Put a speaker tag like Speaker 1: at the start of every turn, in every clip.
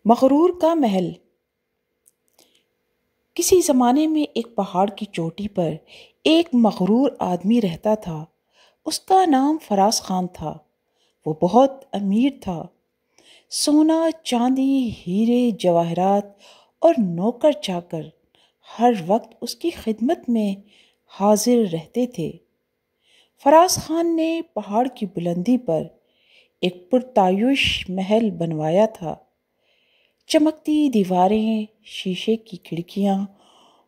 Speaker 1: مغرور کا محل۔ کسی زمانے میں ایک پہاڑ کی چوٹی پر ایک مغرور آدمی رہتا تھا۔ اس کا نام فراز خان تھا۔ وہ بہت امیر تھا۔ سونا، چاندی، ہیرے، جواہرات اور نوکر چاکر ہر وقت اس کی خدمت میں حاضر رہتے تھے۔ فراز خان نے پہاڑ کی بلندی پر ایک پرتعیش محل بنوایا تھا۔ چمکتی دیواریں، شیشے کی کھڑکیاں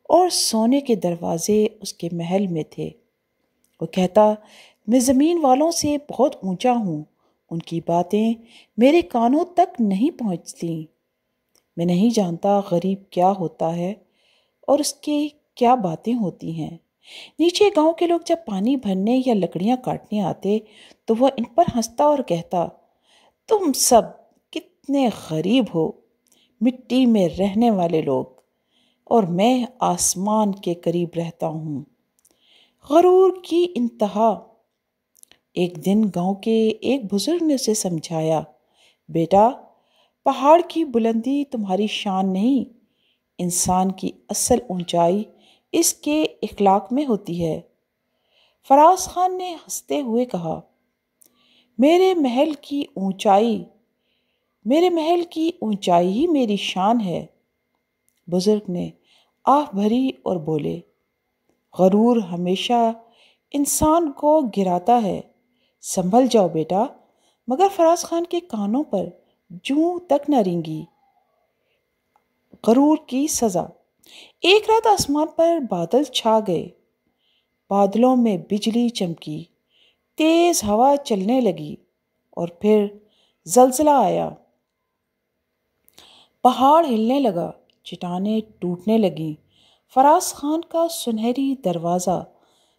Speaker 1: اور سونے کے دروازے اس کے محل میں تھے۔ وہ کہتا، میں زمین والوں سے بہت اونچا ہوں، ان کی باتیں میرے کانوں تک نہیں پہنچتی۔ میں نہیں جانتا غریب کیا ہوتا ہے اور اس کی کیا باتیں ہوتی ہیں۔ نیچے گاؤں کے لوگ جب پانی بھرنے یا لکڑیاں کاٹنے آتے تو وہ ان پر ہنستا اور کہتا، تم سب کتنے غریب ہو، مٹی میں رہنے والے لوگ، اور میں آسمان کے قریب رہتا ہوں۔ غرور کی انتہا۔ ایک دن گاؤں کے ایک بزرگ نے اسے سمجھایا، بیٹا، پہاڑ کی بلندی تمہاری شان نہیں، انسان کی اصل اونچائی اس کے اخلاق میں ہوتی ہے۔ فراز خان نے ہنستے ہوئے کہا، میرے محل کی اونچائی ہی میری شان ہے۔ بزرگ نے آہ بھری اور بولے، غرور ہمیشہ انسان کو گراتا ہے، سنبھل جاؤ بیٹا۔ مگر فراز خان کے کانوں پر جوں تک نہ رینگی۔ غرور کی سزا۔ ایک رات آسمان پر بادل چھا گئے۔ بادلوں میں بجلی چمکی، تیز ہوا چلنے لگی اور پھر زلزلہ آیا۔ پہاڑ ہلنے لگا، چٹانیں ٹوٹنے لگیں۔ فراز خان کا سنہری دروازہ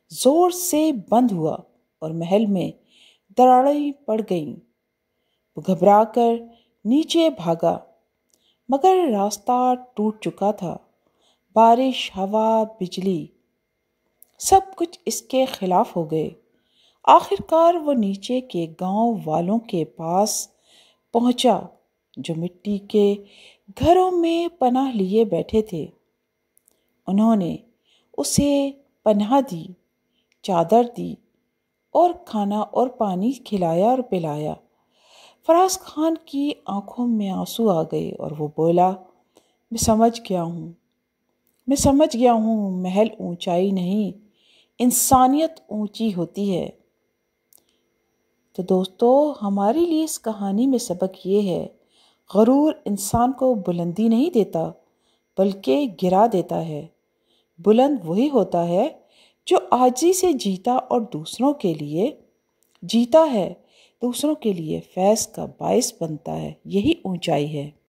Speaker 1: زور سے بند ہوا اور محل میں دراڑیں پڑ گئیں۔ وہ گھبرا کر نیچے بھاگا، مگر راستہ ٹوٹ چکا تھا۔ بارش، ہوا، بجلی، سب کچھ اس کے خلاف ہو گئے۔ آخر کار وہ نیچے کے گاؤں والوں کے پاس پہنچا جو مٹی کے گھروں میں پناہ لیے بیٹھے تھے۔ انہوں نے اسے پناہ دی، چادر دی اور کھانا اور پانی کھلایا اور پلایا۔ فراز خان کی آنکھوں میں آنسو آ گئے اور وہ بولا، میں سمجھ گیا ہوں، محل اونچائی نہیں، انسانیت اونچی ہوتی ہے۔ تو دوستو، ہمارے لیے اس کہانی میں سبق یہ ہے، غرور انسان کو بلندی نہیں دیتا بلکہ گرا دیتا ہے۔ بلند وہی ہوتا ہے جو عاجزی سے جیتا اور دوسروں کے لیے فیض کا باعث بنتا ہے۔ یہی اونچائی ہے۔